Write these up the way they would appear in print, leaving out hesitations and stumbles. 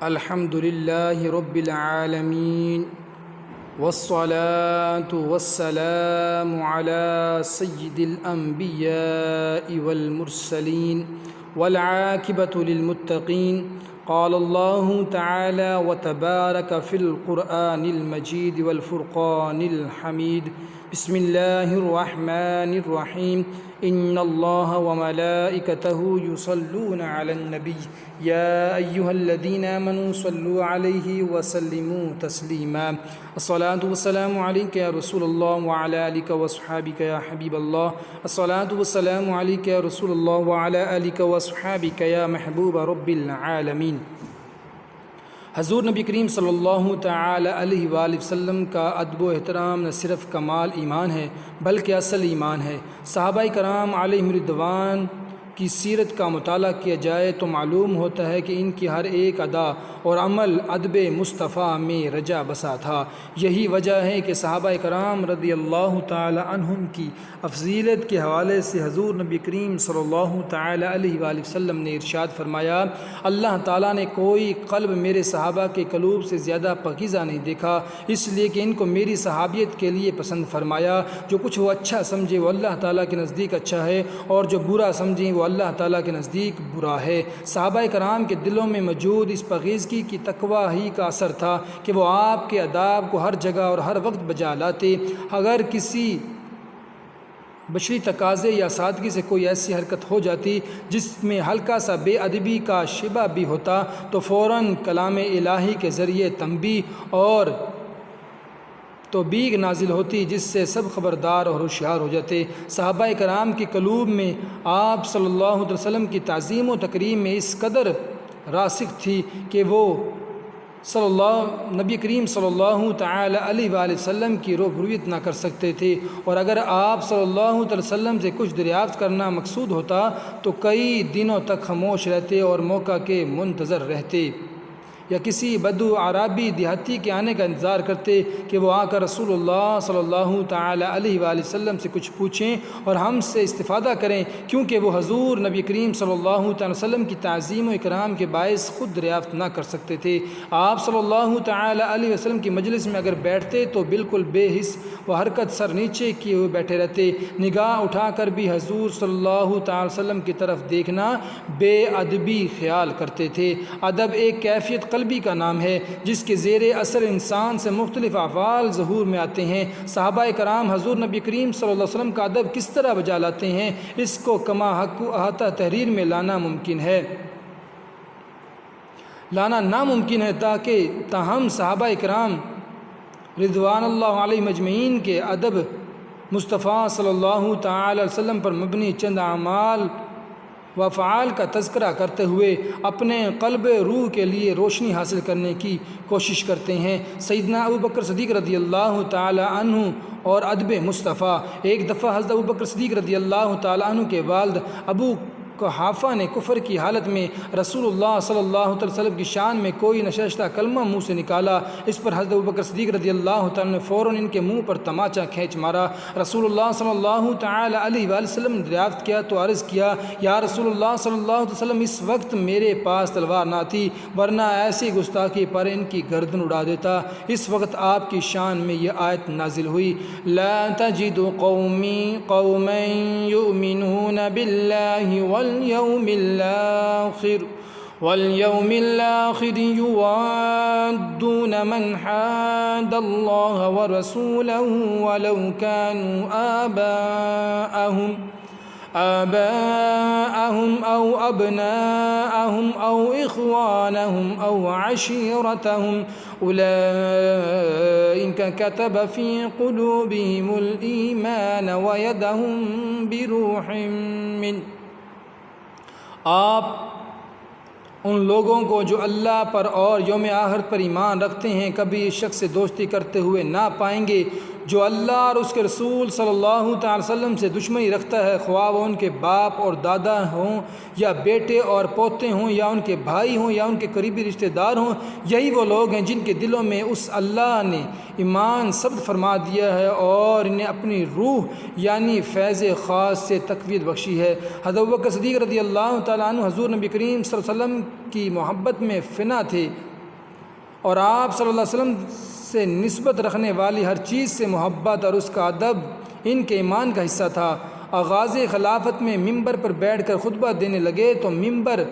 الحمد لله رب العالمين والصلاة والسلام على سيد الأنبياء والمرسلين والعاقبة للمتقين. قال الله تعالى وتبارك في القرآن المجيد والفرقان الحميد. بسم الله الرحمن الرحيم. إن الله وملائكته يصلون على النبي يا أيها الذين آمنوا صلوا عليه وسلموا تسليما. الصلاة والسلام عليك يا رسول الله وعلى آلك وصحابك يا حبيب الله. الصلاة والسلام عليك يا رسول الله وعلى آلك وصحابك يا محبوب رب العالمين. حضور نبی کریم صلی اللہ تعالی علیہ وآلہ وسلم کا ادب و احترام نہ صرف کمال ایمان ہے بلکہ اصل ایمان ہے. صحابہ کرام علیہم رضوان کی سیرت کا مطالعہ کیا جائے تو معلوم ہوتا ہے کہ ان کی ہر ایک ادا اور عمل ادب مصطفیٰ میں رجا بسا تھا. یہی وجہ ہے کہ صحابہ کرام رضی اللہ تعالی عنہم کی افضیلت کے حوالے سے حضور نبی کریم صلی اللہ تعالی علیہ وآلہ وسلم نے ارشاد فرمایا، اللہ تعالیٰ نے کوئی قلب میرے صحابہ کے قلوب سے زیادہ پاکیزہ نہیں دیکھا، اس لیے کہ ان کو میری صحابیت کے لیے پسند فرمایا. جو کچھ وہ اچھا سمجھے وہ اللہ تعالیٰ کے نزدیک اچھا ہے، اور جو برا سمجھیں وہ اللہ تعالیٰ کے نزدیک برا ہے. صحابہ کرام کے دلوں میں موجود اس پاکیزگی کی تقویٰ ہی کا اثر تھا کہ وہ آپ کے آداب کو ہر جگہ اور ہر وقت بجا لاتے. اگر کسی بشری تقاضے یا سادگی سے کوئی ایسی حرکت ہو جاتی جس میں ہلکا سا بے ادبی کا شبہ بھی ہوتا تو فوراً کلام الہی کے ذریعے تنبیہ اور توبیخ نازل ہوتی، جس سے سب خبردار اور ہوشیار ہو جاتے. صحابہ کرام کے قلوب میں آپ صلی اللہ علیہ وسلم کی تعظیم و تکریم میں اس قدر راسخ تھی کہ وہ نبی کریم صلی اللہ تعالی علیہ وآلہ وسلم کی روبرویت نہ کر سکتے تھے، اور اگر آپ صلی اللہ علیہ وسلم سے کچھ دریافت کرنا مقصود ہوتا تو کئی دنوں تک خاموش رہتے اور موقع کے منتظر رہتے، یا کسی بدو عرابی دیہاتی کے آنے کا انتظار کرتے کہ وہ آ کر رسول اللہ صلی اللہ تعالی علیہ وآلہ وسلم سے کچھ پوچھیں اور ہم سے استفادہ کریں، کیونکہ وہ حضور نبی کریم صلی اللہ تعالی وسلم کی تعظیم و اکرام کے باعث خود دریافت نہ کر سکتے تھے. آپ صلی اللہ تعالی علیہ وسلم کی مجلس میں اگر بیٹھتے تو بالکل بے حس و حرکت سر نیچے کیے ہوئے بیٹھے رہتے، نگاہ اٹھا کر بھی حضور صلی اللہ تعالی وسلم کی طرف دیکھنا بے ادبی خیال کرتے تھے. ادب ایک کیفیت قلبی کا نام ہے جس کے زیر اثر انسان سے مختلف افعال ظہور میں آتے ہیں. صحابہ کرام حضور نبی کریم صلی اللہ علیہ وسلم کا ادب کس طرح بجا لاتے ہیں، اس کو کما حق احاطہ تحریر میں لانا ناممکن ہے تاہم صحابہ کرام رضوان اللہ علیہ مجمعین کے ادب مصطفیٰ صلی اللہ تعالی علیہ وسلم پر مبنی چند اعمال و افعال کا تذکرہ کرتے ہوئے اپنے قلب روح کے لیے روشنی حاصل کرنے کی کوشش کرتے ہیں. سیدنا ابوبکر صدیق رضی اللہ تعالی عنہ اور ادب مصطفیٰ. ایک دفعہ حضرت ابوبکر صدیق رضی اللہ تعالی عنہ کے والد ابو قحافہ نے کفر کی حالت میں رسول اللہ صلی اللہ علیہ وسلم کی شان میں کوئی نشستہ کلمہ منہ سے نکالا. اس پر حضرت ابوبکر صدیق رضی اللہ تعالی نے فوراً ان کے منہ پر تماچا کھینچ مارا. رسول اللہ صلی اللہ تعالی علیہ وآلہ وسلم نے دریافت کیا تو عرض کیا، یا رسول اللہ صلی اللہ علیہ وسلم، اس وقت میرے پاس تلوار نہ تھی ورنہ ایسی گستاخی پر ان کی گردن اڑا دیتا. اس وقت آپ کی شان میں یہ آیت نازل ہوئی، لا تجد قوما یؤمنون باللہ واليوم الآخر يوادون من حاد الله ورسوله ولو كانوا آباءهم أو أبناءهم أو إخوانهم أو عشيرتهم أولئك كتب في قلوبهم الإيمان ويدهم بروح منه. آپ ان لوگوں کو جو اللہ پر اور یوم آخرت پر ایمان رکھتے ہیں کبھی اس شخص سے دوستی کرتے ہوئے نہ پائیں گے جو اللہ اور اس کے رسول صلی اللہ تعالی وسلم سے دشمنی رکھتا ہے، خواہ وہ ان کے باپ اور دادا ہوں یا بیٹے اور پوتے ہوں یا ان کے بھائی ہوں یا ان کے قریبی رشتہ دار ہوں، یہی وہ لوگ ہیں جن کے دلوں میں اس اللہ نے ایمان ثبت فرما دیا ہے اور انہیں اپنی روح یعنی فیض خاص سے تقویت بخشی ہے۔ حضرت ابوبکر صدیق رضی اللہ تعالیٰ عنہ حضور نبی کریم صلی اللہ علیہ وسلم کی محبت میں فنا تھے اور آپ صلی اللہ علیہ وسلم سے نسبت رکھنے والی ہر چیز سے محبت اور اس کا ادب ان کے ایمان کا حصہ تھا۔ آغاز خلافت میں ممبر پر بیٹھ کر خطبہ دینے لگے تو ممبر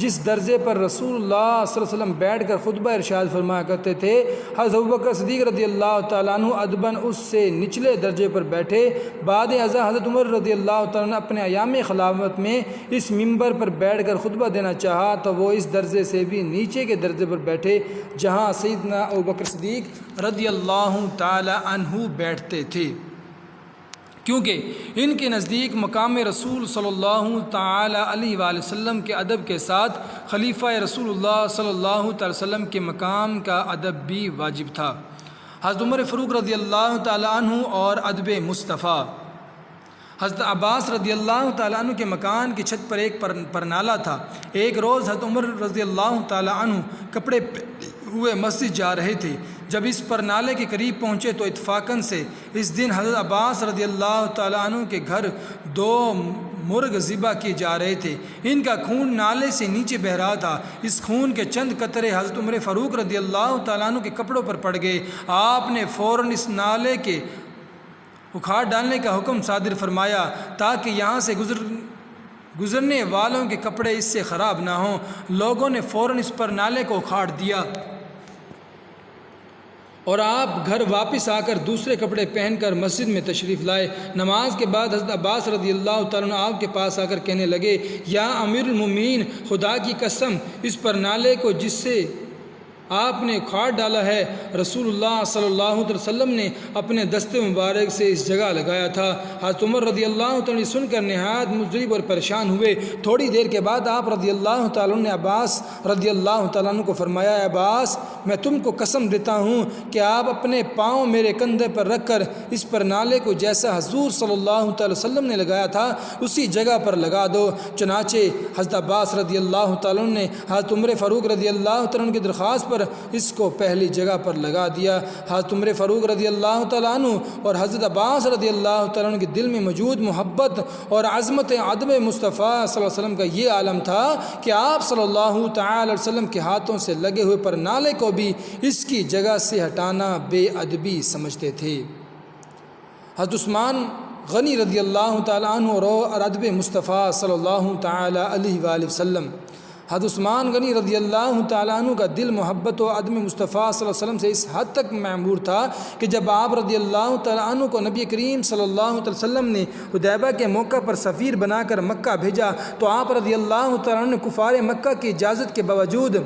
جس درجے پر رسول اللہ صلی اللہ علیہ وسلم بیٹھ کر خطبہ ارشاد فرمایا کرتے تھے، حضرت ابوبکر صدیق رضی اللہ تعالیٰ عنہ ادباً اس سے نچلے درجے پر بیٹھے۔ بعد ازاں حضرت عمر رضی اللہ تعالیٰ عنہ اپنے ایام خلافت میں اس ممبر پر بیٹھ کر خطبہ دینا چاہا تو وہ اس درجے سے بھی نیچے کے درجے پر بیٹھے جہاں سیدنا ابوبکر صدیق رضی اللہ تعالیٰ عنہ بیٹھتے تھے، کیونکہ ان کے نزدیک مقام رسول صلی اللہ تعالی علیہ وآلہ وسلم کے ادب کے ساتھ خلیفہ رسول اللہ صلی اللہ تعالی وسلم کے مقام کا ادب بھی واجب تھا۔ حضرت عمر فاروق رضی اللہ تعالی عنہ اور ادب مصطفیٰ۔ حضرت عباس رضی اللہ تعالیٰ عنہ کے مکان کی چھت پر ایک پرنالہ تھا۔ ایک روز حضرت عمر رضی اللہ تعالیٰ عنہ کپڑے ہوئے مسجد جا رہے تھے۔ جب اس پرنالے کے قریب پہنچے تو اتفاقاً سے اس دن حضرت عباس رضی اللہ تعالیٰ عنہ کے گھر 2 مرغ ذبح کیے جا رہے تھے۔ ان کا خون نالے سے نیچے بہہ رہا تھا۔ اس خون کے چند قطرے حضرت عمر فاروق رضی اللہ تعالیٰ عنہ کے کپڑوں پر پڑ گئے۔ آپ نے فوراً اس نالے کے اکھاڑ ڈالنے کا حکم صادر فرمایا تاکہ یہاں سے گزرنے والوں کے کپڑے اس سے خراب نہ ہوں۔ لوگوں نے فوراً اس پر نالے کو اکھاڑ دیا اور آپ گھر واپس آ کر دوسرے کپڑے پہن کر مسجد میں تشریف لائے۔ نماز کے بعد حضرت عباس رضی اللہ تعالیٰ عنہ آپ کے پاس آ کر کہنے لگے، یا امیر المومنین، خدا کی قسم، اس پر نالے کو جس سے آپ نے اکھاڑ ڈالا ہے، رسول اللہ صلی اللہ علیہ وسلم نے اپنے دست مبارک سے اس جگہ لگایا تھا۔ حضرت عمر رضی اللہ تعالیٰ عنہ سن کر نہایت مضطرب اور پریشان ہوئے۔ تھوڑی دیر کے بعد آپ رضی اللہ تعالیٰ عنہ نے عباس رضی اللہ تعالیٰ عنہ کو فرمایا، عباس، میں تم کو قسم دیتا ہوں کہ آپ اپنے پاؤں میرے کندھے پر رکھ کر اس پر نالے کو جیسا حضور صلی اللہ تعالی وسلم نے لگایا تھا اسی جگہ پر لگا دو۔ چنانچہ حضرت عباس رضی اللہ تعالیٰ عنہ نے حضرت عمر فاروق رضی اللہ تعالیٰ عنہ کی درخواست پر اس کو پہلی جگہ پر لگا دیا۔ حضرت عمر فاروق رضی اللہ تعالیٰ عنہ اور حضرت عباس رضی اللہ تعالیٰ عنہ کے دل میں موجود محبت اور عظمت ادب مصطفیٰ صلی اللہ علیہ وسلم کا یہ عالم تھا کہ آپ صلی اللہ تعالی علیہ وسلم کے ہاتھوں سے لگے ہوئے پر نالے کو بھی اس کی جگہ سے ہٹانا بے ادبی سمجھتے تھے۔ حضرت عثمان غنی رضی اللہ تعالیٰ عنہ اور ادب مصطفیٰ صلی اللہ تعالی علیہ وآلہ وسلم۔ حضرت عثمان غنی رضی اللہ تعالیٰ عنہ کا دل محبت و عدم مصطفیٰ صلی اللہ علیہ وسلم سے اس حد تک معمور تھا کہ جب آپ رضی اللہ تعالیٰ عنہ کو نبی کریم صلی اللہ علیہ وسلم نے حدیبیہ کے موقع پر سفیر بنا کر مکہ بھیجا تو آپ رضی اللہ تعالیٰ عنہ نے کفار مکہ کی اجازت کے باوجود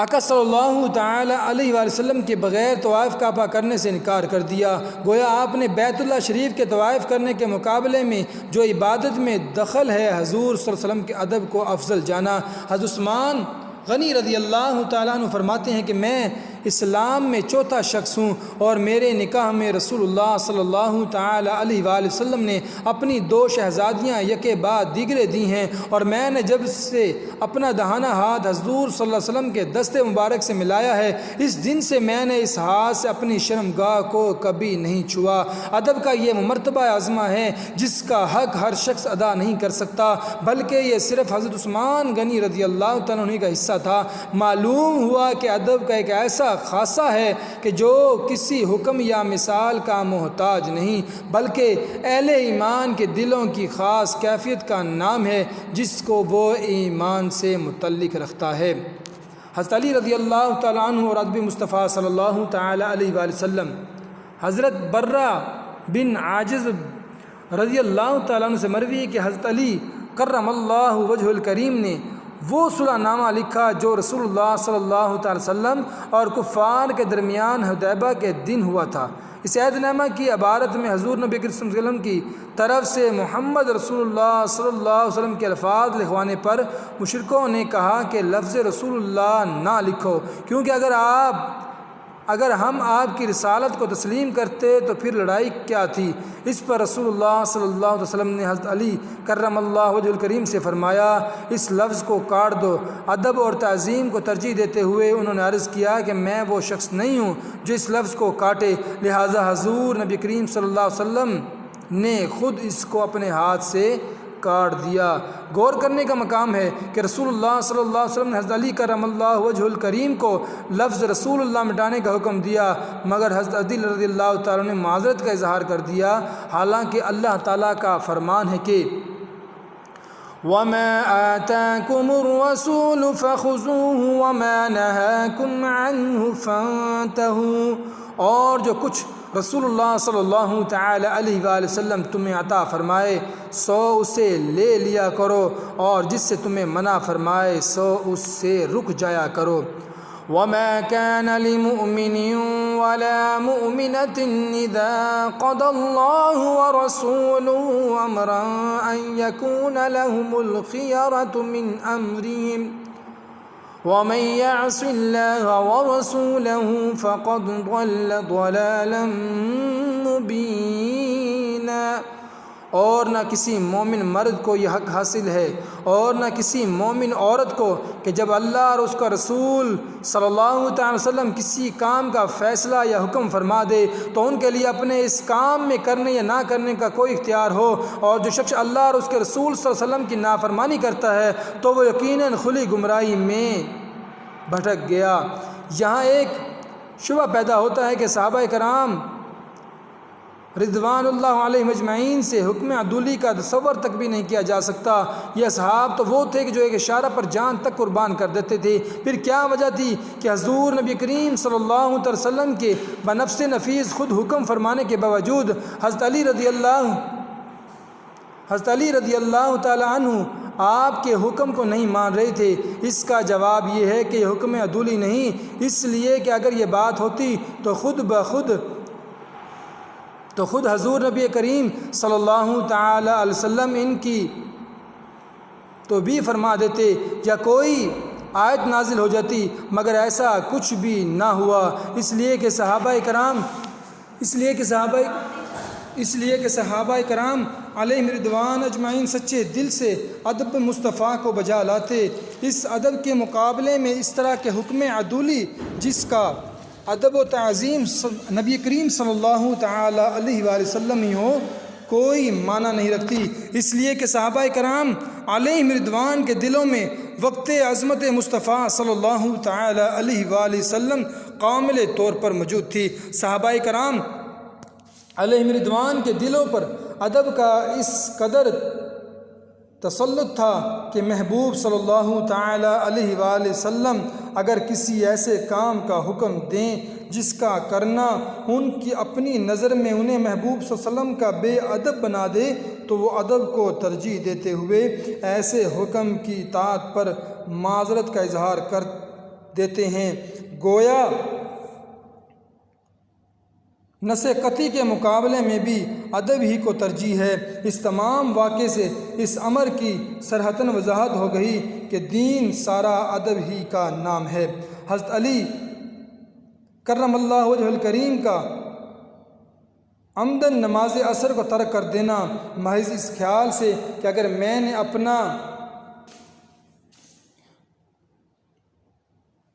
آقا صلی اللہ تعالی علیہ وآلہ وسلم کے بغیر طواف کعبہ کرنے سے انکار کر دیا۔ گویا آپ نے بیت اللہ شریف کے طواف کرنے کے مقابلے میں جو عبادت میں دخل ہے حضور صلی اللہ علیہ وسلم کے ادب کو افضل جانا۔ حضرت عثمان غنی رضی اللہ تعالیٰ عنہ فرماتے ہیں کہ میں اسلام میں چوتھا شخص ہوں اور میرے نکاح میں رسول اللہ صلی اللہ تعالی علیہ وآلہ وسلم نے اپنی 2 شہزادیاں یکے بعد دیگرے دی ہیں اور میں نے جب سے اپنا دہانہ ہاتھ حضور صلی اللہ علیہ وسلم کے دست مبارک سے ملایا ہے اس دن سے میں نے اس ہاتھ سے اپنی شرمگاہ کو کبھی نہیں چھوا۔ ادب کا یہ مرتبہ عظمہ ہے جس کا حق ہر شخص ادا نہیں کر سکتا بلکہ یہ صرف حضرت عثمان غنی رضی اللہ تعالیٰ عنہ کا حصہ تھا۔ معلوم ہوا کہ ادب کا ایک ایسا خاصہ ہے کہ جو کسی حکم یا مثال کا محتاج نہیں بلکہ اہل ایمان کے دلوں کی خاص کیفیت کا نام ہے جس کو وہ ایمان سے متعلق رکھتا ہے۔ حضرت علی رضی اللہ تعالیٰ عنہ اور ادب مصطفیٰ صلی اللہ تعالی علیہ وآلہ وسلم۔ حضرت برہ بن عاجز رضی اللہ تعالیٰ عنہ سے مروی ہے کہ حضرت علی کرم اللہ وجہ الکریم نے وہ صلح نامہ لکھا جو رسول اللہ صلی اللہ تعالی وسلم اور کفار کے درمیان حدیبیہ کے دن ہوا تھا۔ اس عہد نامہ کی عبارت میں حضور نبی کریم صلی اللہ علیہ وسلم کی طرف سے محمد رسول اللہ صلی اللہ علیہ وسلم کے الفاظ لکھوانے پر مشرکوں نے کہا کہ لفظ رسول اللہ نہ لکھو کیونکہ اگر آپ اگر ہم آپ کی رسالت کو تسلیم کرتے تو پھر لڑائی کیا تھی؟ اس پر رسول اللہ صلی اللہ علیہ وسلم نے حضرت علی کرم اللہ وجہ الکریم سے فرمایا اس لفظ کو کاٹ دو۔ ادب اور تعظیم کو ترجیح دیتے ہوئے انہوں نے عرض کیا کہ میں وہ شخص نہیں ہوں جو اس لفظ کو کاٹے، لہٰذا حضور نبی کریم صلی اللہ علیہ وسلم نے خود اس کو اپنے ہاتھ سے کاٹ دیا۔ غور کرنے کا مقام ہے کہ رسول اللہ صلی اللہ علیہ وسلم نے حضرت علی کرم اللہ وجہ الکریم کو لفظ رسول اللہ مٹانے کا حکم دیا، مگر حضرت علی رضی اللہ تعالیٰ نے معذرت کا اظہار کر دیا، حالانکہ اللہ تعالیٰ کا فرمان ہے کہ وَمَا آتَاكُمُ الرَّسُولُ فَخُذُوهُ وَمَا نَهَاكُمْ عَنْهُ فَانْتَهُوا، اور جو کچھ رسول اللہ صلی اللہ تعالی علیہ وآلہ وسلم تمہیں عطا فرمائے سو اسے لے لیا کرو، اور جس سے تمہیں منع فرمائے سو اس سے رک جایا کرو۔ وَمَا كَانَ لِمُؤْمِنٍ وَلَا مُؤْمِنَةٍ إِذَا قَضَى اللَّهُ وَرَسُولُهُ أَمْرًا أَن يَكُونَ لَهُمُ الْخِيَرَةُ مِنْ أَمْرِهِمْ وَمَن يَعْصِ اللَّهَ وَرَسُولَهُ فَقَدْ ضَلَّ ضَلَالًا مُبِينًا۔ اور نہ کسی مومن مرد کو یہ حق حاصل ہے اور نہ کسی مومن عورت کو کہ جب اللہ اور اس کا رسول صلی اللہ تعالی وسلم کسی کام کا فیصلہ یا حکم فرما دے تو ان کے لیے اپنے اس کام میں کرنے یا نہ کرنے کا کوئی اختیار ہو، اور جو شخص اللہ اور اس کے رسول صلی اللہ علیہ وسلم کی نافرمانی کرتا ہے تو وہ یقیناً کھلی گمراہی میں بھٹک گیا۔ یہاں ایک شبہ پیدا ہوتا ہے کہ صحابہ کرام رضوان اللہ علیہ مجمعین سے حکم عدولی کا تصور تک بھی نہیں کیا جا سکتا۔ یہ اصحاب تو وہ تھے کہ جو ایک اشارہ پر جان تک قربان کر دیتے تھے۔ پھر کیا وجہ تھی کہ حضور نبی کریم صلی اللہ علیہ وسلم کے بنفس نفیس خود حکم فرمانے کے باوجود حضرت علی رضی اللہ تعالی عنہ آپ کے حکم کو نہیں مان رہے تھے؟ اس کا جواب یہ ہے کہ یہ حکم عدولی نہیں، اس لیے کہ اگر یہ بات ہوتی تو خود حضور نبی کریم صلی اللہ تعالی علیہ وسلم ان کی تو بھی فرما دیتے یا کوئی آیت نازل ہو جاتی، مگر ایسا کچھ بھی نہ ہوا، اس لیے کہ صحابہ کرام علیہم رضوان اجمعین سچے دل سے ادب مصطفیٰ کو بجا لاتے۔ اس ادب کے مقابلے میں اس طرح کے حکم عدولی جس کا ادب و تعظیم نبی کریم صلی اللہ تعالی علیہ وآلہ وسلم ہی ہو کوئی معنی نہیں رکھتی، اس لیے کہ صحابہ کرام علیہم رضوان کے دلوں میں وقت عظمت مصطفیٰ صلی اللہ تعالی علیہ وآلہ وسلم کامل طور پر موجود تھی۔ صحابہ کرام علیہم رضوان کے دلوں پر ادب کا اس قدر تسلط تھا کہ محبوب صلی اللہ تعالی علیہ وآلہ وسلم اگر کسی ایسے کام کا حکم دیں جس کا کرنا ان کی اپنی نظر میں انہیں محبوب صلی اللہ علیہ وسلم کا بے ادب بنا دے تو وہ ادب کو ترجیح دیتے ہوئے ایسے حکم کی اطاعت پر معذرت کا اظہار کر دیتے ہیں۔ گویا نص قطعی کے مقابلے میں بھی ادب ہی کو ترجیح ہے۔ اس تمام واقعے سے اس امر کی صراحتاً وضاحت ہو گئی کہ دین سارا ادب ہی کا نام ہے۔ حضرت علی کرم اللہ وجہ الکریم کا عمدن نماز عصر کو ترک کر دینا محض اس خیال سے کہ اگر میں نے اپنا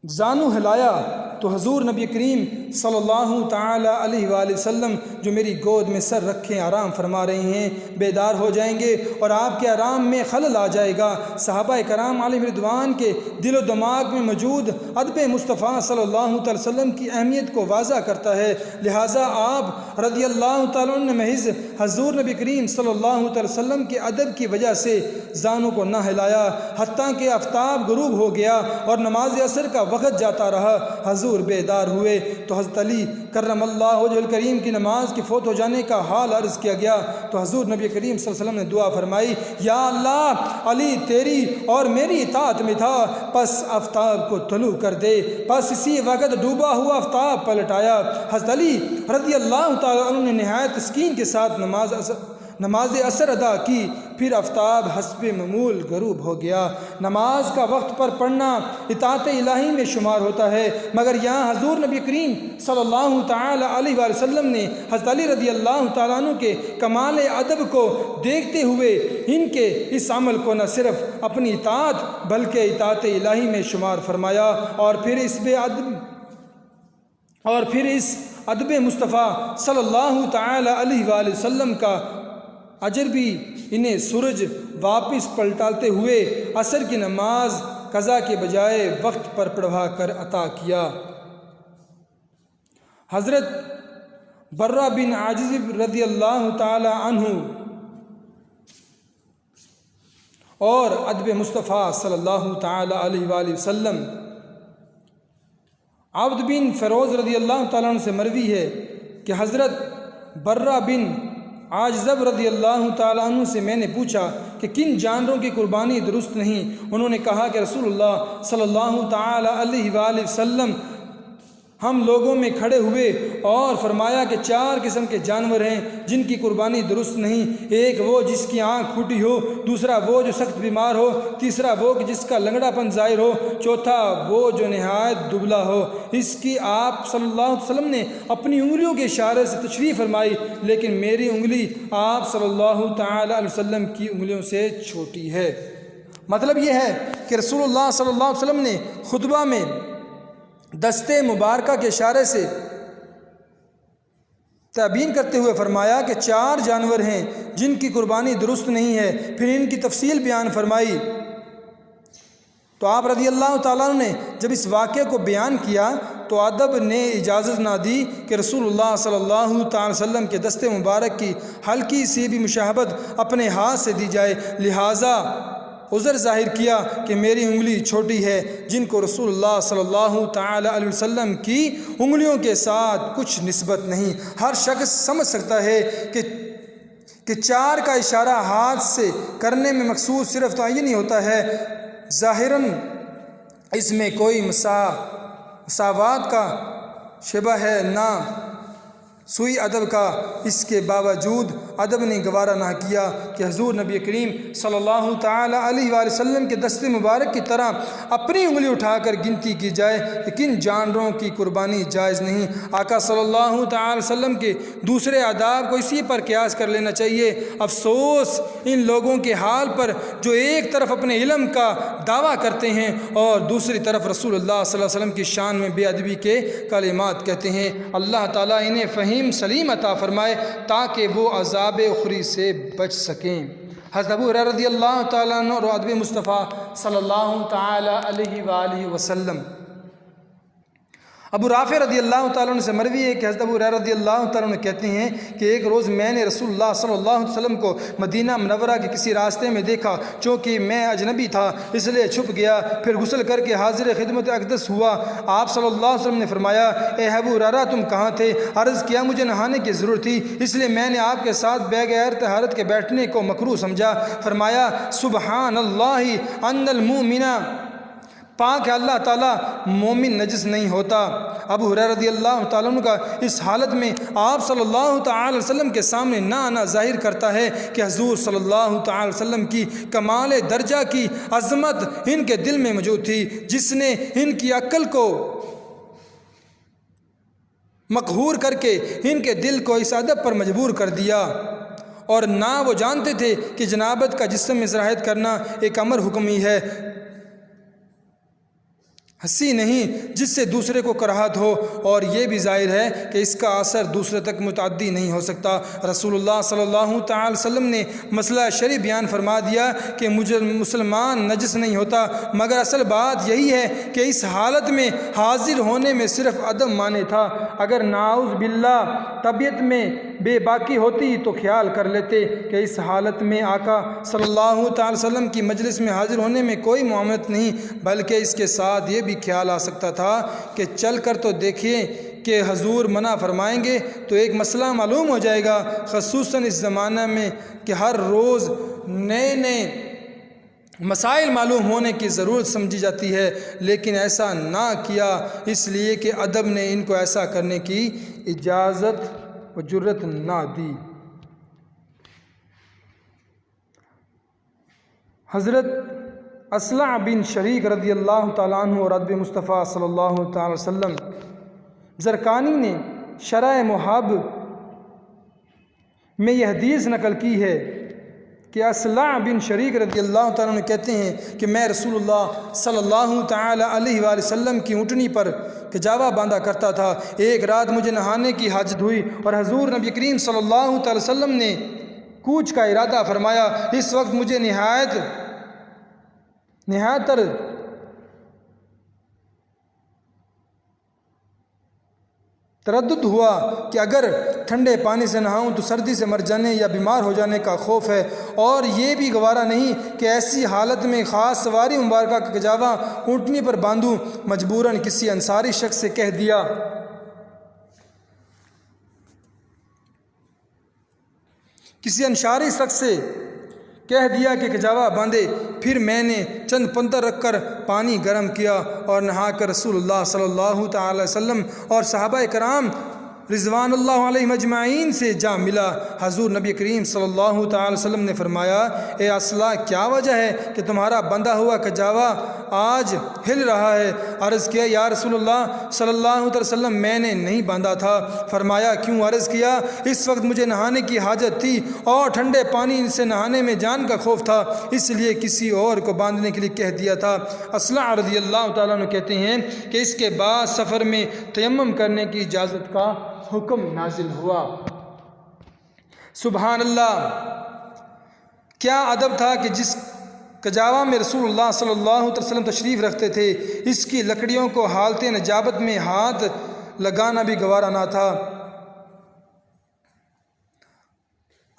زانو ہلایا تو حضور نبی کریم صلی اللہ تعالی علیہ وآلہ وسلم جو میری گود میں سر رکھے آرام فرما رہے ہیں بیدار ہو جائیں گے اور آپ کے آرام میں خلل آ جائے گا۔ صحابہ کرام علیہ رضوان کے دل و دماغ میں موجود ادب مصطفیٰ صلی اللہ تعالی وسلم کی اہمیت کو واضح کرتا ہے، لہٰذا آپ رضی اللہ تعالیٰ عنہ نے محض حضور نبی کریم صلی اللہ تعالی وسلم کے ادب کی وجہ سے زانوں کو نہ ہلایا، حتیٰ کہ آفتاب غروب ہو گیا اور نماز عصر کا وقت جاتا رہا، حضور بیدار ہوئے تو حضرت علی کرم اللہ وجہ الکریم کی نماز کے فوت ہو جانے کا حال عرض کیا گیا تو حضور نبی کریم صلی اللہ علیہ وسلم نے دعا فرمائی، یا اللہ علی تیری اور میری اطاعت میں تھا، پس آفتاب کو طلوع کر دے۔ پس اسی وقت ڈوبا ہوا آفتاب پلٹ آیا۔ حضرت علی رضی اللہ تعالیٰ عنہ نے نہایت تسکین کے ساتھ نماز عصر ادا کی، پھر آفتاب حسب معمول غروب ہو گیا۔ نماز کا وقت پر پڑھنا اطاعت الہی میں شمار ہوتا ہے، مگر یہاں حضور نبی کریم صلی اللہ تعالی علیہ وآلہ وسلم نے حضرت علی رضی اللہ تعالیٰ عنہ کے کمال ادب کو دیکھتے ہوئے ان کے اس عمل کو نہ صرف اپنی اطاعت بلکہ اطاعت الہی میں شمار فرمایا، اور پھر اس ادب مصطفیٰ صلی اللہ تعالی علیہ وآلہ وسلم کا اجر بھی انہیں سورج واپس پلٹاتے ہوئے عصر کی نماز قضا کے بجائے وقت پر پڑھوا کر عطا کیا۔ حضرت برہ بن عازب رضی اللہ تعالی عنہ اور ادب مصطفیٰ صلی اللہ تعالی علیہ وآلہ وسلم عبد بن فیروز رضی اللہ تعالیٰ عنہ سے مروی ہے کہ حضرت برہ بن عازب رضی اللہ تعالیٰ عنہ سے میں نے پوچھا کہ کن جانوروں کی قربانی درست نہیں؟ انہوں نے کہا کہ رسول اللہ صلی اللہ تعالی علیہ وآلہ وسلم ہم لوگوں میں کھڑے ہوئے اور فرمایا کہ 4 قسم کے جانور ہیں جن کی قربانی درست نہیں، ایک وہ جس کی آنکھ پھوٹی ہو، دوسرا وہ جو سخت بیمار ہو، تیسرا وہ جس کا لنگڑا پن ظاہر ہو، چوتھا وہ جو نہایت دبلا ہو۔ اس کی آپ صلی اللہ علیہ وسلم نے اپنی انگلیوں کے اشارے سے تشریح فرمائی، لیکن میری انگلی آپ صلی اللہ تعالی علیہ وسلم کی انگلیوں سے چھوٹی ہے۔ مطلب یہ ہے کہ رسول اللہ صلی اللہ علیہ وسلم نے خطبہ میں دستے مبارکہ کے اشارے سے تعبین کرتے ہوئے فرمایا کہ 4 جانور ہیں جن کی قربانی درست نہیں ہے، پھر ان کی تفصیل بیان فرمائی۔ تو آپ رضی اللہ تعالیٰ عنہ نے جب اس واقعے کو بیان کیا تو ادب نے اجازت نہ دی کہ رسول اللہ صلی اللہ تعالی وسلم کے دستے مبارک کی ہلکی سی بھی مشاہبت اپنے ہاتھ سے دی جائے، لہٰذا عذر ظاہر کیا کہ میری انگلی چھوٹی ہے، جن کو رسول اللہ صلی اللہ تعالی علیہ وسلم کی انگلیوں کے ساتھ کچھ نسبت نہیں۔ ہر شخص سمجھ سکتا ہے کہ 4 کا اشارہ ہاتھ سے کرنے میں مقصود صرف تعین ہی ہوتا ہے، ظاہراً اس میں کوئی مساوات کا شبہ ہے نہ سوئی ادب کا۔ اس کے باوجود ادب نے گوارا نہ کیا کہ حضور نبی کریم صلی اللہ تعالی علیہ وآلہ وسلم کے دستے مبارک کی طرح اپنی انگلی اٹھا کر گنتی کی جائے کہ کن جانوروں کی قربانی جائز نہیں۔ آقا صلی اللہ تعالی وسلم کے دوسرے آداب کو اسی پر قیاس کر لینا چاہیے۔ افسوس ان لوگوں کے حال پر جو ایک طرف اپنے علم کا دعویٰ کرتے ہیں اور دوسری طرف رسول اللہ صلی اللہ علیہ وسلم کی شان میں بے ادبی کے کلمات کہتے ہیں۔ اللہ تعالیٰ انہیں فہیم سلیم عطا فرمائے تاکہ وہ عذاب اخری سے بچ سکیں۔ حضرت ابو ہریرہ رضی اللہ تعالیٰ عنہ اور ادب مصطفیٰ صلی اللہ تعالی علیہ وآلہ وسلم ابو رافع رضی اللہ تعالیٰ عنہ سے مروی ہے کہ حضرت ابو ہریرہ رضی اللہ تعالیٰ عنہ کہتے ہیں کہ ایک روز میں نے رسول اللہ صلی اللہ علیہ وسلم کو مدینہ منورہ کے کسی راستے میں دیکھا، چونکہ میں اجنبی تھا اس لیے چھپ گیا، پھر غسل کر کے حاضر خدمت اقدس ہوا۔ آپ صلی اللہ علیہ وسلم نے فرمایا، اے ابو ہریرہ تم کہاں تھے؟ عرض کیا مجھے نہانے کی ضرورت تھی، اس لیے میں نے آپ کے ساتھ بغیر طہارت کے بیٹھنے کو مکروہ سمجھا۔ فرمایا سبحان اللہ ان المؤمن، پاک ہے اللہ تعالیٰ، مومن نجس نہیں ہوتا۔ ابو ہریرہ رضی اللہ تعالیٰ عنہ کا اس حالت میں آپ صلی اللہ تعالی وسلم کے سامنے نہ آنا ظاہر کرتا ہے کہ حضور صلی اللہ تعالی وسلم کی کمال درجہ کی عظمت ان کے دل میں موجود تھی، جس نے ان کی عقل کو مقہور کر کے ان کے دل کو اس ادب پر مجبور کر دیا، اور نہ وہ جانتے تھے کہ جنابت کا جسم میں سرایت کرنا ایک امر حکمی ہے، ہنسی نہیں جس سے دوسرے کو کراہت ہو، اور یہ بھی ظاہر ہے کہ اس کا اثر دوسرے تک متعدی نہیں ہو سکتا۔ رسول اللہ صلی اللہ تعالی وسلم نے مسئلہ شرعی بیان فرما دیا کہ مسلمان نجس نہیں ہوتا، مگر اصل بات یہی ہے کہ اس حالت میں حاضر ہونے میں صرف عدم مانے تھا۔ اگر نعوذ باللہ طبیعت میں بے باکی ہوتی تو خیال کر لیتے کہ اس حالت میں آقا صلی اللہ تعالی وسلم کی مجلس میں حاضر ہونے میں کوئی معاملت نہیں، بلکہ اس کے ساتھ یہ بھی خیال آ سکتا تھا کہ چل کر تو دیکھیں کہ حضور منع فرمائیں گے تو ایک مسئلہ معلوم ہو جائے گا، خصوصاً اس زمانہ میں کہ ہر روز نئے نئے مسائل معلوم ہونے کی ضرورت سمجھی جاتی ہے، لیکن ایسا نہ کیا اس لیے کہ ادب نے ان کو ایسا کرنے کی اجازت و جرت نہ دی۔ حضرت اصلع بن شریک رضی اللہ تعالیٰ عنہ اور ادب مصطفیٰ صلی اللہ تعالی وسلم زرقانی نے شرح محاب میں یہ حدیث نقل کی ہے کہ اصلع بن شریک رضی اللہ تعالیٰ عنہ کہتے ہیں کہ میں رسول اللہ صلی اللہ تعالی علیہ وآلہ وسلم کی اونٹنی پر کجاوا باندھا کرتا تھا۔ ایک رات مجھے نہانے کی حاجت ہوئی اور حضور نبی کریم صلی اللہ تعالی وسلم نے کوچ کا ارادہ فرمایا۔ اس وقت مجھے نہایت تر تردد ہوا کہ اگر ٹھنڈے پانی سے نہاؤں تو سردی سے مر جانے یا بیمار ہو جانے کا خوف ہے، اور یہ بھی گوارا نہیں کہ ایسی حالت میں خاص سواری مبارکہ کا کجاوا اونٹنی پر باندھوں۔ مجبوراً کسی انصاری شخص سے کہہ دیا کہ کجاوا باندھے۔ پھر میں نے چند پنتر رکھ کر پانی گرم کیا اور نہا کر رسول اللہ صلی اللہ تعالی وسلم اور صحابہ کرام رضوان اللہ علیہم اجمعین سے جا ملا۔ حضور نبی کریم صلی اللہ تعالی وسلم نے فرمایا، اے اصلع، کیا وجہ ہے کہ تمہارا بندھا ہوا کجاوا آج ہل رہا ہے؟ عرض کیا، یا رسول اللہ صلی اللہ علیہ وسلم، میں نے نہیں باندھا تھا۔ فرمایا، کیوں؟ عرض کیا، اس وقت مجھے نہانے کی حاجت تھی اور ٹھنڈے پانی سے نہانے میں جان کا خوف تھا، اس لیے کسی اور کو باندھنے کے لیے کہہ دیا تھا۔ اصلع رضی اللہ تعالیٰ عنہ کہتے ہیں کہ اس کے بعد سفر میں تیمم کرنے کی اجازت کا حکم نازل ہوا۔ سبحان اللہ، کیا ادب تھا کہ جس کجاوا میں رسول اللہ صلی اللہ علیہ وسلم تشریف رکھتے تھے، اس کی لکڑیوں کو حالت نجابت میں ہاتھ لگانا بھی گوارا نہ تھا۔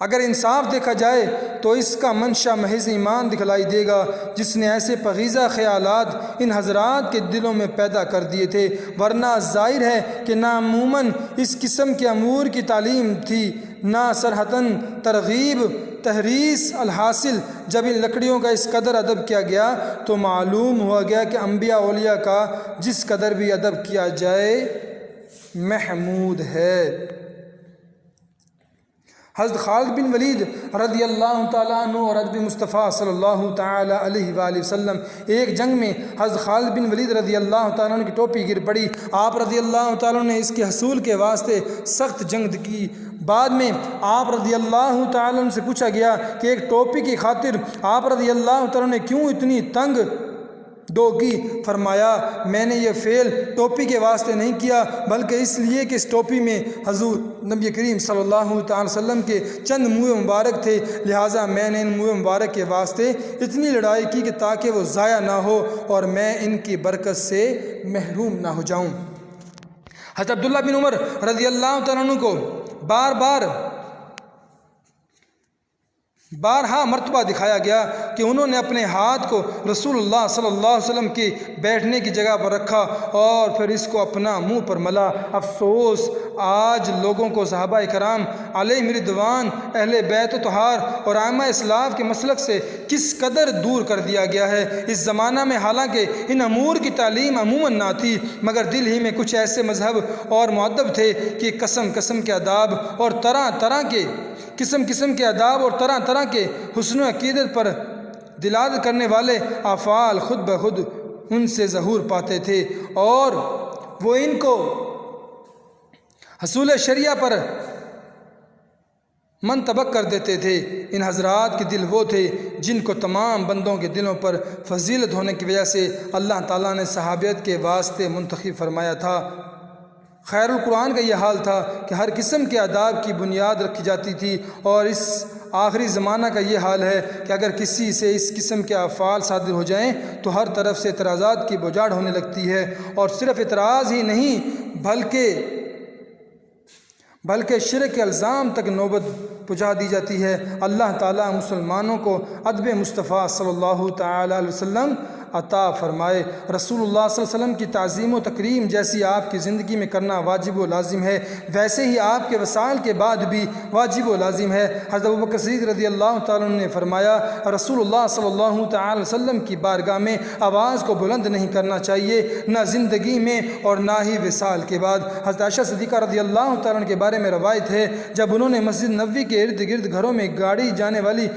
اگر انصاف دیکھا جائے تو اس کا منشا محض ایمان دکھلائی دے گا، جس نے ایسے پغیزہ خیالات ان حضرات کے دلوں میں پیدا کر دیے تھے، ورنہ ظاہر ہے کہ نہ عموماً اس قسم کے امور کی تعلیم تھی، نہ صراحتاً ترغیب تحریص الحاصل۔ جب ان لکڑیوں کا اس قدر ادب کیا گیا تو معلوم ہوا گیا کہ انبیاء اولیاء کا جس قدر بھی ادب کیا جائے محمود ہے۔ حضرت خالد بن ولید رضی اللہ تعالیٰ عنہ اور حضرت مصطفیٰ صلی اللہ تعالیٰ علیہ وآلہ وسلم ایک جنگ میں حضرت خالد بن ولید رضی اللہ تعالیٰ عنہ کی ٹوپی گر پڑی۔ آپ رضی اللہ تعالیٰ عنہ نے اس کے حصول کے واسطے سخت جنگ کی۔ بعد میں آپ رضی اللہ تعالیٰ عنہ سے پوچھا گیا کہ ایک ٹوپی کی خاطر آپ رضی اللہ تعالیٰ عنہ نے کیوں اتنی تنگ دو کی؟ فرمایا، میں نے یہ فعل ٹوپی کے واسطے نہیں کیا، بلکہ اس لیے کہ اس ٹوپی میں حضور نبی کریم صلی اللہ تعالی وسلم کے چند منہ مبارک تھے، لہٰذا میں نے ان منہ مبارک کے واسطے اتنی لڑائی کی کہ تاکہ وہ ضائع نہ ہو اور میں ان کی برکت سے محروم نہ ہو جاؤں۔ حضرت عبداللہ بن عمر رضی اللہ تعالیٰ عنہ کو بارہا مرتبہ دکھایا گیا کہ انہوں نے اپنے ہاتھ کو رسول اللہ صلی اللہ علیہ وسلم کے بیٹھنے کی جگہ پر رکھا اور پھر اس کو اپنا منہ پر ملا۔ افسوس، آج لوگوں کو صحابہ کرام علیہم رضوان، اہل بیت و طہار اور ائمہ اسلاف کے مسلک سے کس قدر دور کر دیا گیا ہے۔ اس زمانہ میں حالانکہ ان امور کی تعلیم عموماً نہ تھی، مگر دل ہی میں کچھ ایسے مذہب اور مؤدب تھے کہ قسم کے آداب اور طرح طرح کے حسن و عقیدت پر دلالت کرنے والے افعال خود بخود ان سے ظہور پاتے تھے اور وہ ان کو حصول شریعہ پر منطبق کر دیتے تھے۔ ان حضرات کے دل وہ تھے جن کو تمام بندوں کے دلوں پر فضیلت ہونے کی وجہ سے اللہ تعالیٰ نے صحابیت کے واسطے منتخب فرمایا تھا۔ خیر القرآن کا یہ حال تھا کہ ہر قسم کے آداب کی بنیاد رکھی جاتی تھی، اور اس آخری زمانہ کا یہ حال ہے کہ اگر کسی سے اس قسم کے افعال صادر ہو جائیں تو ہر طرف سے اعتراضات کی بوجھاڑ ہونے لگتی ہے، اور صرف اعتراض ہی نہیں بلکہ شرک کے الزام تک نوبت پہنچا دی جاتی ہے۔ اللہ تعالیٰ مسلمانوں کو ادب مصطفیٰ صلی اللہ تعالی علیہ وسلم عطا فرمائے۔ رسول اللہ صلی اللہ علیہ وسلم کی تعظیم و تکریم جیسی آپ کی زندگی میں کرنا واجب و لازم ہے، ویسے ہی آپ کے وصال کے بعد بھی واجب و لازم ہے۔ حضرت ابوبکر صدیق رضی اللہ تعالیٰ عنہ نے فرمایا، رسول اللہ صلی اللہ تعالی وسلم کی بارگاہ میں آواز کو بلند نہیں کرنا چاہیے، نہ زندگی میں اور نہ ہی وصال کے بعد۔ حضرت عائشہ صدیقہ رضی اللہ تعالیٰ عنہ کے بارے میں روایت ہے، جب انہوں نے مسجد نبوی کے ارد گرد گھروں میں گاڑی جانے والی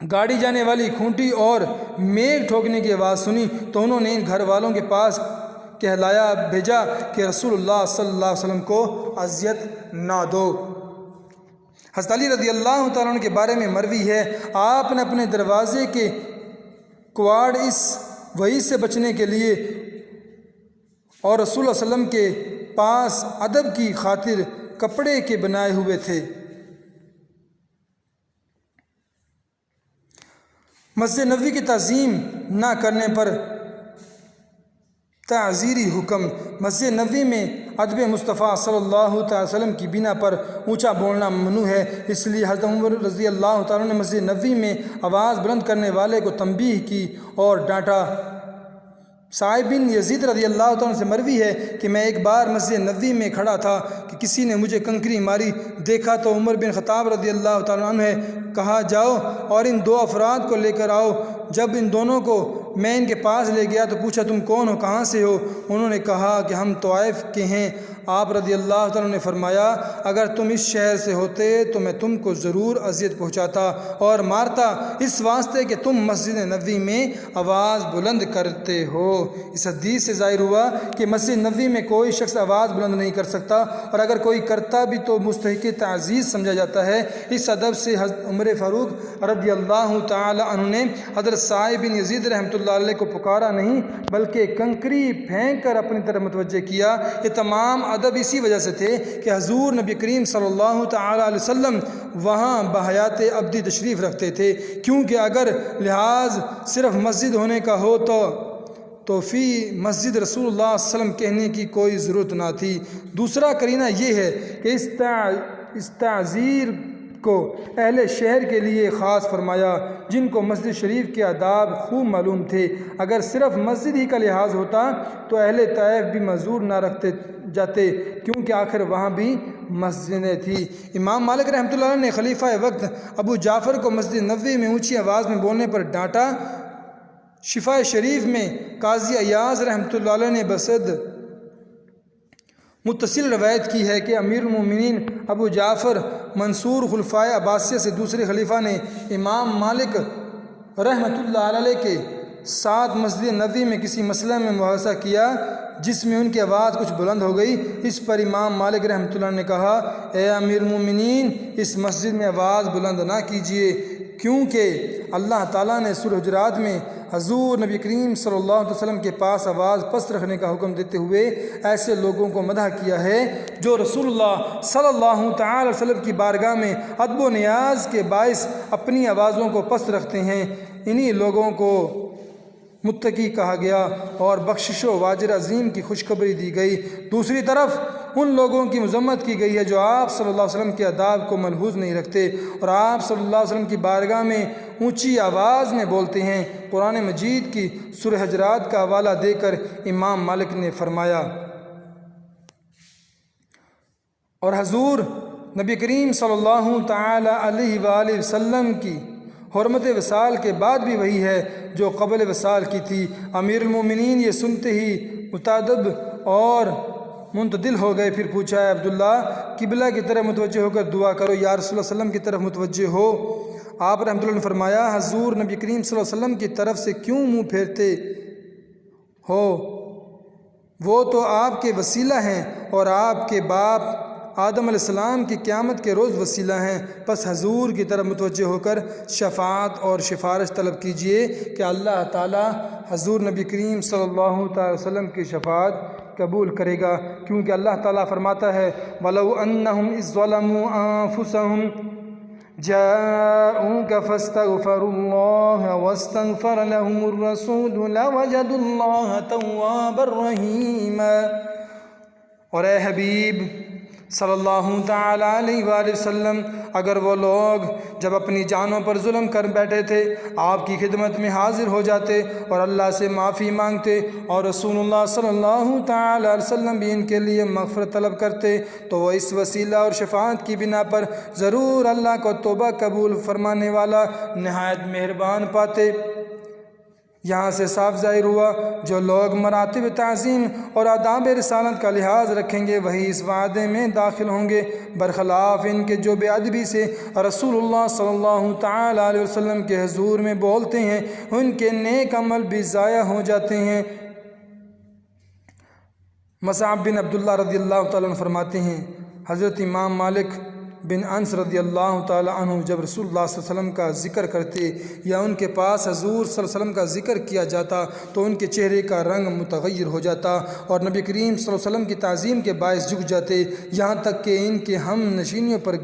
گاڑی جانے والی کھونٹی اور میغ ٹھوکنے کی آواز سنی تو انہوں نے ان گھر والوں کے پاس کہلایا بھیجا کہ رسول اللہ صلی اللہ علیہ وسلم کو اذیت نہ دو۔ حضرت علی رضی اللہ تعالیٰ عنہ کے بارے میں مروی ہے، آپ نے اپنے دروازے کے کواڑ اس وعید سے بچنے کے لیے اور رسول اللہ علیہ وسلم کے پاس ادب کی خاطر کپڑے کے بنائے ہوئے تھے۔ مسجد نبوی کی تعظیم نہ کرنے پر تعزیری حکم۔ مسجد نبوی میں ادب مصطفیٰ صلی اللہ تعالی وسلم کی بنا پر اونچا بولنا ممنوع ہے، اس لیے حضرت عمر رضی اللہ تعالیٰ نے مسجد نبوی میں آواز بلند کرنے والے کو تنبیہ کی اور ڈانٹا۔ سعید بن یزید رضی اللہ تعالیٰ سے مروی ہے کہ میں ایک بار مسجد نبوی میں کھڑا تھا کہ کسی نے مجھے کنکری ماری، دیکھا تو عمر بن خطاب رضی اللہ تعالیٰ عنہ کہا جاؤ اور ان دو افراد کو لے کر آؤ۔ جب ان دونوں کو میں ان کے پاس لے گیا تو پوچھا تم کون ہو، کہاں سے ہو؟ انہوں نے کہا کہ ہم طائف کے ہیں۔ آپ رضی اللہ تعالیٰ نے فرمایا اگر تم اس شہر سے ہوتے تو میں تم کو ضرور اذیت پہنچاتا اور مارتا، اس واسطے کہ تم مسجد نبوی میں آواز بلند کرتے ہو۔ اس حدیث سے ظاہر ہوا کہ مسجد نبوی میں کوئی شخص آواز بلند نہیں کر سکتا، اور اگر کوئی کرتا بھی تو مستحق تعزیز سمجھا جاتا ہے۔ اس ادب سے حضرت عمر فاروق رضی اللہ تعالی عنہ نے حضرت سعید بن یزید رحمۃ اللہ علیہ کو پکارا نہیں بلکہ کنکری پھینک کر اپنی طرف متوجہ کیا۔ یہ تمام ادب اسی وجہ سے تھے کہ حضور نبی کریم صلی اللہ تعالی علیہ وسلم وہاں بحیات ابدی تشریف رکھتے تھے، کیونکہ اگر لحاظ صرف مسجد ہونے کا ہو تو فی مسجد رسول اللہ صلی اللہ علیہ وسلم کہنے کی کوئی ضرورت نہ تھی۔ دوسرا قرینہ یہ ہے کہ اس تعزیر کو اہل شہر کے لیے خاص فرمایا جن کو مسجد شریف کے آداب خوب معلوم تھے۔ اگر صرف مسجد ہی کا لحاظ ہوتا تو اہل طائف بھی معذور نہ رکھتے جاتے، کیونکہ آخر وہاں بھی مسجدیں تھیں۔ امام مالک رحمۃ اللہ علیہ نے خلیفہ وقت ابو جعفر کو مسجد نبوی میں اونچی آواز میں بولنے پر ڈانٹا۔ شفاء شریف میں قاضی ایاز رحمۃ اللہ علیہ نے بسد متصل روایت کی ہے کہ امیر المومنین ابو جعفر منصور خلفائے عباسیہ سے دوسرے خلیفہ نے امام مالک رحمۃ اللہ علیہ کے ساتھ مسجد نبوی میں کسی مسئلہ میں مباحثہ کیا جس میں ان کی آواز کچھ بلند ہو گئی۔ اس پر امام مالک رحمۃ اللہ نے کہا اے امیر المومنین اس مسجد میں آواز بلند نہ کیجیے، کیونکہ اللہ تعالیٰ نے سورہ حجرات میں حضور نبی کریم صلی اللہ علیہ وسلم کے پاس آواز پست رکھنے کا حکم دیتے ہوئے ایسے لوگوں کو مدح کیا ہے جو رسول اللہ صلی اللہ تعالی وسلم کی بارگاہ میں ادب و نیاز کے باعث اپنی آوازوں کو پست رکھتے ہیں۔ انہی لوگوں کو متقی کہا گیا اور بخشش و واجر عظیم کی خوشخبری دی گئی۔ دوسری طرف ان لوگوں کی مذمت کی گئی ہے جو آپ صلی اللہ علیہ وسلم کے آداب کو ملحوظ نہیں رکھتے اور آپ صلی اللہ علیہ وسلم کی بارگاہ میں اونچی آواز میں بولتے ہیں۔ قرآن مجید کی سورہ حجرات کا حوالہ دے کر امام مالک نے فرمایا، اور حضور نبی کریم صلی اللہ تعالی علیہ وآلہ وسلم کی حرمت وصال کے بعد بھی وہی ہے جو قبل وصال کی تھی۔ امیر المومنین یہ سنتے ہی متادب اور منتدل ہو گئے، پھر پوچھا ہے عبداللہ قبلہ کی طرف متوجہ ہو کر دعا کرو یا رسول اللہ صلی اللہ علیہ وسلم کی طرف متوجہ ہو۔ آپ رحمۃ اللہ نے فرمایا حضور نبی کریم صلی اللہ علیہ وسلم کی طرف سے کیوں منہ پھیرتے ہو، وہ تو آپ کے وسیلہ ہیں اور آپ کے باپ آدم علیہ السلام کی قیامت کے روز وسیلہ ہیں، پس حضور کی طرف متوجہ ہو کر شفاعت اور سفارش طلب کیجئے کہ اللہ تعالی حضور نبی کریم صلی اللہ تعالی وسلم کی شفاعت قبول کرے گا، کیونکہ اللہ تعالیٰ فرماتا ہے وَلَوْ أَنَّهُمْ إِذْ ظَلَمُوا أَنفُسَهُمْ جَاءُوكَ فَاسْتَغْفَرُوا اللَّهَ وَاسْتَغْفَرَ لَهُمُ الرَّسُولُ لَوَجَدُوا اللَّهَ تَوَّابًا رَحِيمًا۔ اور اے حبیب صلی اللہ تعالی علیہ وآلہ وسلم اگر وہ لوگ جب اپنی جانوں پر ظلم کر بیٹھے تھے آپ کی خدمت میں حاضر ہو جاتے اور اللہ سے معافی مانگتے اور رسول اللہ صلی اللہ تعالی علیہ وسلم بھی ان کے لیے مغفرت طلب کرتے تو وہ اس وسیلہ اور شفاعت کی بنا پر ضرور اللہ کو توبہ قبول فرمانے والا نہایت مہربان پاتے۔ یہاں سے صاف ظاہر ہوا جو لوگ مراتب تعظیم اور آداب رسالت کا لحاظ رکھیں گے وہی اس وعدے میں داخل ہوں گے، برخلاف ان کے جو بے ادبی سے رسول اللہ صلی اللہ تعالی علیہ وسلم کے حضور میں بولتے ہیں ان کے نیک عمل بھی ضائع ہو جاتے ہیں۔ مصعب بن عبداللہ رضی اللہ تعالیٰ عنہ فرماتے ہیں حضرت امام مالک بن انس رضی اللہ تعالیٰ عنہ جب رسول اللہ صلی اللہ علیہ وسلم کا ذکر کرتے یا ان کے پاس حضور صلی اللہ علیہ وسلم کا ذکر کیا جاتا تو ان کے چہرے کا رنگ متغیر ہو جاتا اور نبی کریم صلی اللہ علیہ وسلم کی تعظیم کے باعث جھک جاتے، یہاں تک کہ ان کے ہم نشینیوں پر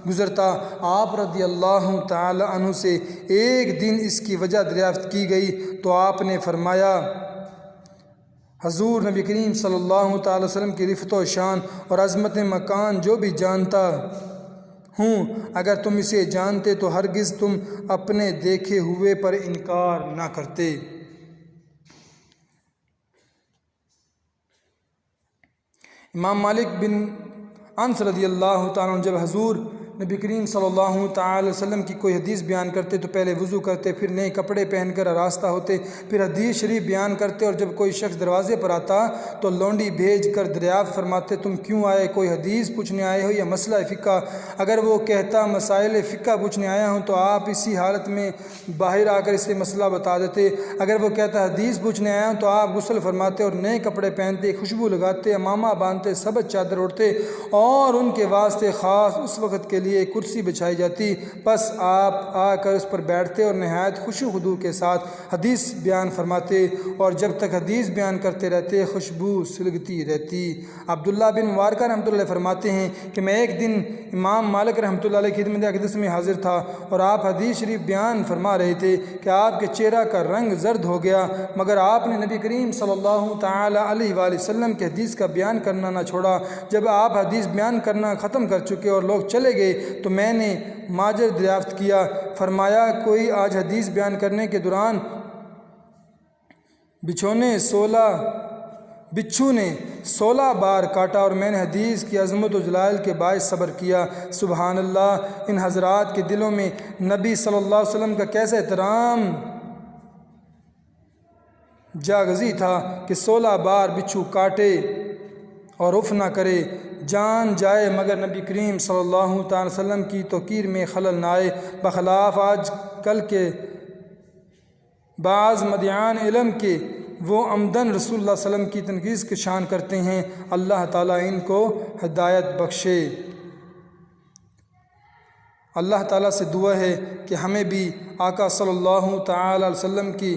گزرتا۔ آپ رضی اللہ تعالیٰ عنہ سے ایک دن اس کی وجہ دریافت کی گئی تو آپ نے فرمایا حضور نبی کریم صلی اللہ تعالی وسلم کی رفت و شان اور عظمت مکان جو بھی جانتا ہوں، اگر تم اسے جانتے تو ہرگز تم اپنے دیکھے ہوئے پر انکار نہ کرتے۔ امام مالک بن انس رضی اللہ تعالیٰ عنہ جب حضور نبی کریم صلی اللہ تعالی وسلم کی کوئی حدیث بیان کرتے تو پہلے وضو کرتے، پھر نئے کپڑے پہن کر آراستہ ہوتے، پھر حدیث شریف بیان کرتے، اور جب کوئی شخص دروازے پر آتا تو لونڈی بھیج کر دریافت فرماتے تم کیوں آئے، کوئی حدیث پوچھنے آئے ہو یا مسئلہ فقہ؟ اگر وہ کہتا مسائل فقہ پوچھنے آیا ہوں تو آپ اسی حالت میں باہر آ کر اسے مسئلہ بتا دیتے، اگر وہ کہتا حدیث پوچھنے آیا ہوں تو آپ غسل فرماتے اور نئے کپڑے پہنتے، خوشبو لگاتے، امامہ باندھتے، سبز چادر اوڑھتے اور ان کے واسطے خاص اس وقت کے لیے کرسی بچھائی جاتی، پس آپ آ کر اس پر بیٹھتے اور نہایت خشوع و خضوع کے ساتھ حدیث بیان فرماتے اور جب تک حدیث بیان کرتے رہتے خوشبو سلگتی رہتی۔ عبداللہ بن مبارکہ رحمۃ اللہ علیہ فرماتے ہیں کہ میں ایک دن امام مالک رحمۃ اللہ علیہ کی خدمت اقدس میں حاضر تھا اور آپ حدیث شریف بیان فرما رہے تھے کہ آپ کے چہرہ کا رنگ زرد ہو گیا، مگر آپ نے نبی کریم صلی اللہ تعالی علیہ وآلہ وسلم کے حدیث کا بیان کرنا نہ چھوڑا۔ جب آپ حدیث بیان کرنا ختم کر چکے اور لوگ چلے گئے تو میں نے ماجر دریافت کیا، فرمایا کوئی آج حدیث بیان کرنے کے دوران بچھو نے 16 بار کاٹا اور میں نے حدیث کی عظمت و جلال کے باعث صبر کیا۔ سبحان اللہ، ان حضرات کے دلوں میں نبی صلی اللہ علیہ وسلم کا کیسا احترام جاگزی تھا کہ 16 بار بچھو کاٹے اور اف نہ کرے، جان جائے مگر نبی کریم صلی اللہ تعالی وسلم کی توقیر میں خلل نہ آئے، بخلاف آج کل کے بعض مدعیان علم کے وہ عمدن رسول اللہ صلی اللہ علیہ وسلم کی تنقید کی شان کرتے ہیں۔ اللہ تعالیٰ ان کو ہدایت بخشے۔ اللہ تعالیٰ سے دعا ہے کہ ہمیں بھی آقا صلی اللہ تعالی علیہ وسلم کی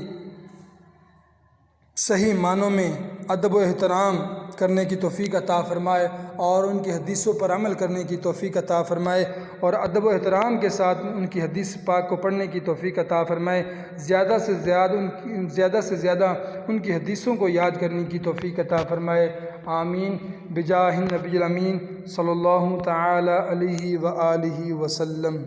صحیح معنوں میں ادب و احترام کرنے کی توفیق عطا فرمائے اور ان کی حدیثوں پر عمل کرنے کی توفیق عطا فرمائے اور ادب و احترام کے ساتھ ان کی حدیث پاک کو پڑھنے کی توفیق عطا فرمائے، زیادہ سے زیادہ ان کی حدیثوں کو یاد کرنے کی توفیق عطا فرمائے۔ آمین بجاہ النبی الامین صلی اللہ تعالی علیہ وآلہ وسلم۔